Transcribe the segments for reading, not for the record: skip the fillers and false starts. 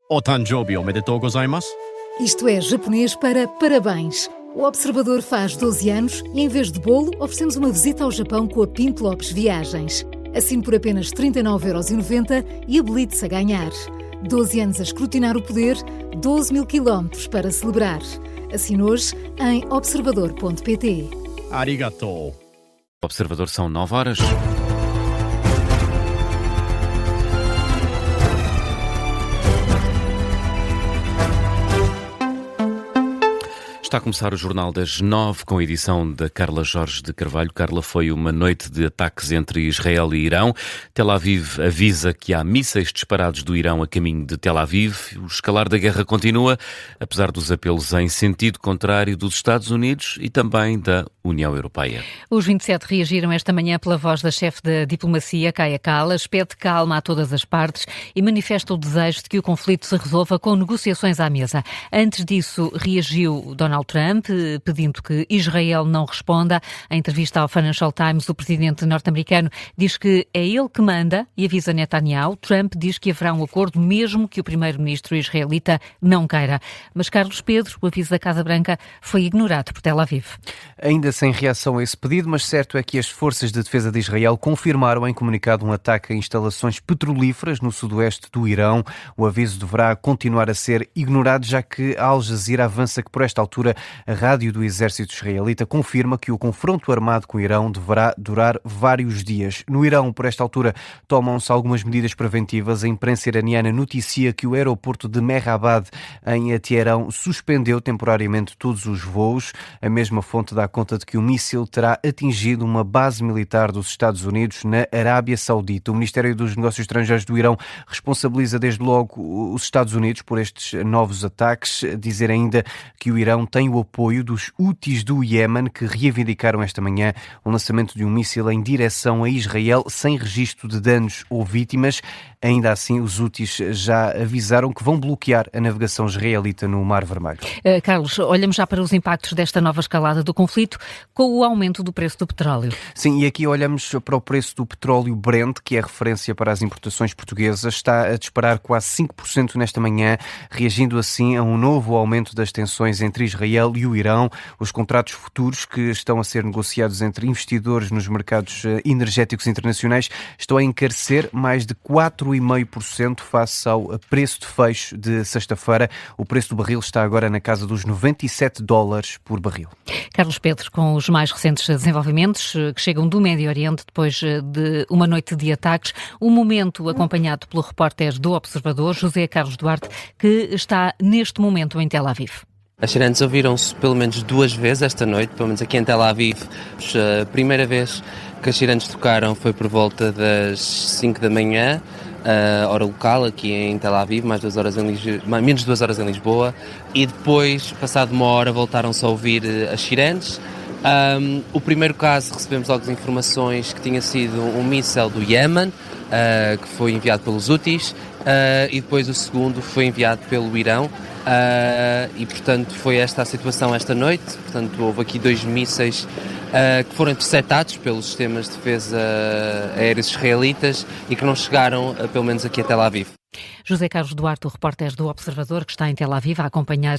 O Tanjobi omedetou gozaimasu. Isto é japonês para parabéns. O Observador faz 12 anos e, em vez de bolo, oferecemos uma visita ao Japão com a Pinto Lopes Viagens. Assine por apenas 39,90€ e habilite-se a ganhar. 12 anos a escrutinar o poder, 12 mil quilómetros para celebrar. Assine hoje em observador.pt. Arigatou. Observador, são 9 horas. Está a começar o Jornal das 9 com a edição da Carla Jorge de Carvalho. Carla, foi uma noite de ataques entre Israel e Irão. Tel Aviv avisa que há mísseis disparados do Irão a caminho de Tel Aviv. O escalar da guerra continua, apesar dos apelos em sentido contrário dos Estados Unidos e também da União Europeia. Os 27 reagiram esta manhã pela voz da chefe da diplomacia, Kaia Kallas, pede calma a todas as partes e manifesta o desejo de que o conflito se resolva com negociações à mesa. Antes disso, reagiu Donald Trump, pedindo que Israel não responda. Em entrevista ao Financial Times, o presidente norte-americano diz que é ele que manda e avisa Netanyahu. Trump diz que haverá um acordo mesmo que o primeiro-ministro israelita não queira. Mas Carlos Pedro, o aviso da Casa Branca, foi ignorado por Tel Aviv. Ainda sem reação a esse pedido, mas certo é que as forças de defesa de Israel confirmaram em comunicado um ataque a instalações petrolíferas no sudoeste do Irão. O aviso deverá continuar a ser ignorado, já que a Al Jazeera avança que por esta altura a rádio do exército israelita confirma que o confronto armado com o Irão deverá durar vários dias. No Irão, por esta altura, tomam-se algumas medidas preventivas. A imprensa iraniana noticia que o aeroporto de Mehrabad, em Teherão, suspendeu temporariamente todos os voos. A mesma fonte dá conta de que o míssil terá atingido uma base militar dos Estados Unidos na Arábia Saudita. O Ministério dos Negócios Estrangeiros do Irão responsabiliza desde logo os Estados Unidos por estes novos ataques. Dizer ainda que o Irão tem o apoio dos Houthis do Iémen, que reivindicaram esta manhã o lançamento de um míssil em direção a Israel sem registro de danos ou vítimas. Ainda assim, os Houthis já avisaram que vão bloquear a navegação israelita no Mar Vermelho. Carlos, olhamos já para os impactos desta nova escalada do conflito com o aumento do preço do petróleo. Sim, e aqui olhamos para o preço do petróleo Brent, que é referência para as importações portuguesas. Está a disparar quase 5% nesta manhã, reagindo assim a um novo aumento das tensões entre Israel e o Irão. Os contratos futuros que estão a ser negociados entre investidores nos mercados energéticos internacionais estão a encarecer mais de 4,5% face ao preço de fecho de sexta-feira. O preço do barril está agora na casa dos $97 por barril. Carlos Pedro, com os mais recentes desenvolvimentos que chegam do Médio Oriente depois de uma noite de ataques, um momento acompanhado pelo repórter do Observador, José Carlos Duarte, que está neste momento em Tel Aviv. As sirenes ouviram-se pelo menos 2 vezes esta noite, pelo menos aqui em Tel Aviv. A primeira vez que as sirenes tocaram foi por volta das 5 da manhã, hora local, aqui em Tel Aviv, menos 2 horas em Lisboa, e depois, passado uma hora, voltaram-se a ouvir as sirenes. O primeiro caso, recebemos logo as informações que tinha sido um míssil do Iémen, que foi enviado pelos Houthis, e depois o segundo foi enviado pelo Irão. E portanto foi esta a situação esta noite. Portanto houve aqui 2 mísseis que foram interceptados pelos sistemas de defesa aéreos israelitas e que não chegaram pelo menos aqui a Tel Aviv. José Carlos Duarte, o repórter do Observador, que está em Tel Aviv a acompanhar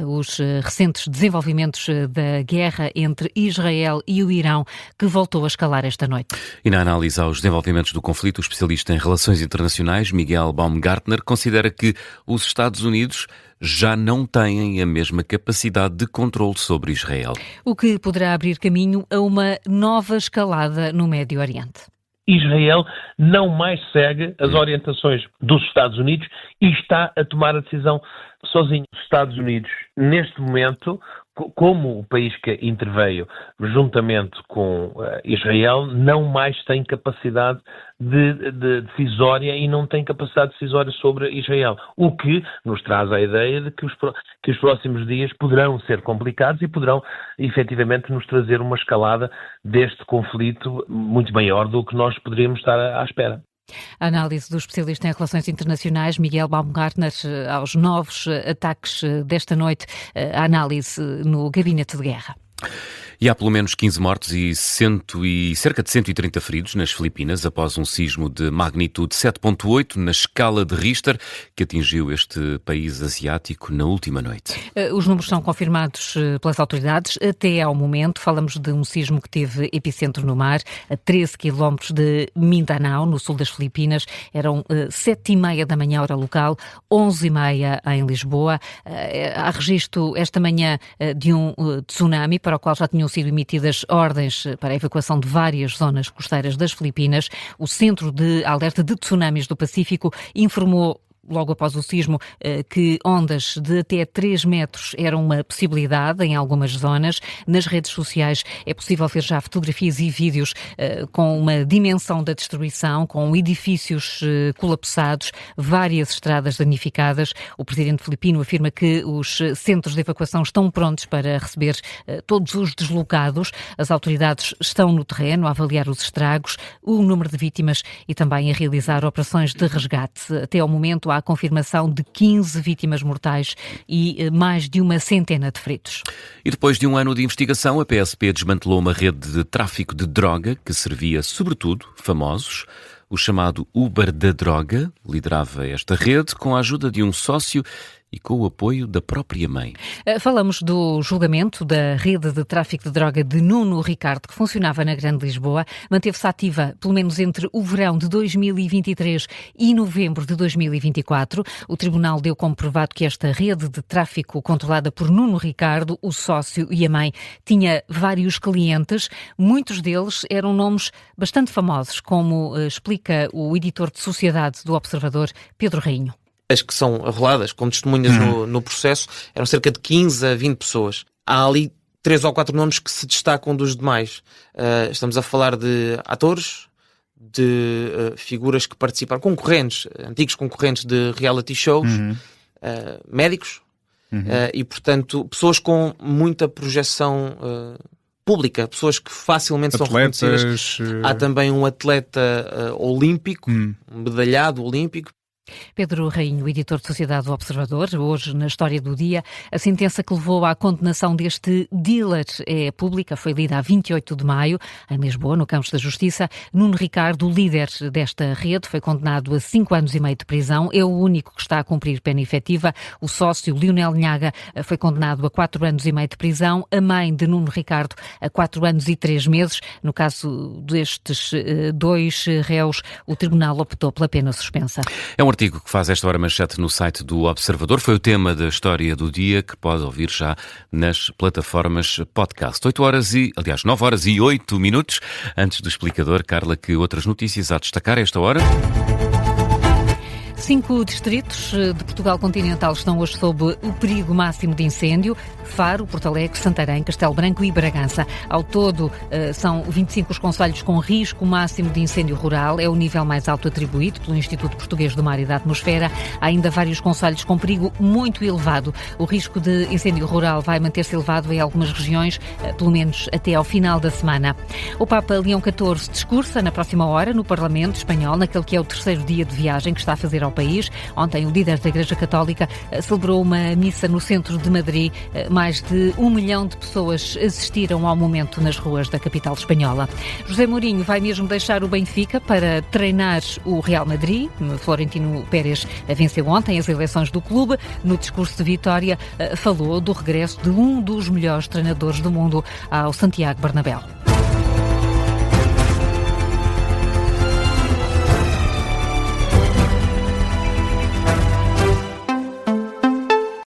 os recentes desenvolvimentos da guerra entre Israel e o Irão, que voltou a escalar esta noite. E na análise aos desenvolvimentos do conflito, o especialista em relações internacionais, Miguel Baumgartner, considera que os Estados Unidos já não têm a mesma capacidade de controle sobre Israel. O que poderá abrir caminho a uma nova escalada no Médio Oriente. Israel não mais segue as orientações dos Estados Unidos e está a tomar a decisão sozinho. Os Estados Unidos, neste momento, como o país que interveio juntamente com Israel, não mais tem capacidade decisória e não tem capacidade decisória sobre Israel. O que nos traz a ideia de que os próximos dias poderão ser complicados e poderão efetivamente nos trazer uma escalada deste conflito muito maior do que nós poderíamos estar à espera. A análise do especialista em relações internacionais, Miguel Baumgartner, aos novos ataques desta noite, a análise no Gabinete de Guerra. E há pelo menos 15 mortos e cerca de 130 feridos nas Filipinas após um sismo de magnitude 7.8 na escala de Richter que atingiu este país asiático na última noite. Os números são confirmados pelas autoridades. Até ao momento, falamos de um sismo que teve epicentro no mar, a 13 km de Mindanao, no sul das Filipinas. Eram 7h30 da manhã, hora local, 11h30 em Lisboa. Há registro esta manhã de um tsunami para o qual já tinham sido emitidas ordens para a evacuação de várias zonas costeiras das Filipinas. O Centro de Alerta de Tsunamis do Pacífico informou logo após o sismo, que ondas de até 3 metros eram uma possibilidade em algumas zonas. Nas redes sociais é possível ver já fotografias e vídeos com uma dimensão da destruição, com edifícios colapsados, várias estradas danificadas. O presidente filipino afirma que os centros de evacuação estão prontos para receber todos os deslocados. As autoridades estão no terreno a avaliar os estragos, o número de vítimas e também a realizar operações de resgate. Até ao momento há a confirmação de 15 vítimas mortais e mais de uma centena de feridos. E depois de um ano de investigação, a PSP desmantelou uma rede de tráfico de droga que servia sobretudo famosos. O chamado Uber da droga liderava esta rede com a ajuda de um sócio e com o apoio da própria mãe. Falamos do julgamento da rede de tráfico de droga de Nuno Ricardo, que funcionava na Grande Lisboa. Manteve-se ativa pelo menos entre o verão de 2023 e novembro de 2024. O tribunal deu como provado que esta rede de tráfico controlada por Nuno Ricardo, o sócio e a mãe, tinha vários clientes. Muitos deles eram nomes bastante famosos, como explica o editor de Sociedade do Observador, Pedro Rainho. As que são arroladas como testemunhas no processo eram cerca de 15 a 20 pessoas. Há ali 3 ou 4 nomes que se destacam dos demais. Estamos a falar de atores, de figuras que participaram, concorrentes, antigos concorrentes de reality shows, médicos e, portanto, pessoas com muita projeção pública, pessoas que facilmente são reconhecidas. Há também um atleta olímpico, um medalhado olímpico. Pedro Rainho, editor de Sociedade do Observador, hoje na História do Dia. A sentença que levou à condenação deste dealer é pública, foi lida a 28 de maio, em Lisboa, no Campos da Justiça. Nuno Ricardo, o líder desta rede, foi condenado a 5 anos e meio de prisão. É o único que está a cumprir pena efetiva. O sócio, Lionel Nhaga, foi condenado a 4 anos e meio de prisão. A mãe de Nuno Ricardo, a 4 anos e 3 meses. No caso destes 2 réus, o tribunal optou pela pena suspensa. É um artigo que faz esta hora manchete no site do Observador. Foi o tema da História do Dia, que pode ouvir já nas plataformas podcast. 9 horas e 8 minutos. Antes do explicador, Carla, que outras notícias a destacar a esta hora? 5 distritos de Portugal continental estão hoje sob o perigo máximo de incêndio: Faro, Porto Alegre, Santarém, Castelo Branco e Bragança. Ao todo, são 25 os concelhos com risco máximo de incêndio rural. É o nível mais alto atribuído pelo Instituto Português do Mar e da Atmosfera. Há ainda vários concelhos com perigo muito elevado. O risco de incêndio rural vai manter-se elevado em algumas regiões, pelo menos até ao final da semana. O Papa Leão XIV discursa na próxima hora no Parlamento espanhol, naquele que é o 3º dia de viagem que está a fazer ao país. Ontem, o líder da Igreja Católica celebrou uma missa no centro de Madrid. Mais de 1 milhão de pessoas assistiram ao momento nas ruas da capital espanhola. José Mourinho vai mesmo deixar o Benfica para treinar o Real Madrid. Florentino Pérez venceu ontem as eleições do clube. No discurso de vitória, falou do regresso de um dos melhores treinadores do mundo ao Santiago Bernabéu.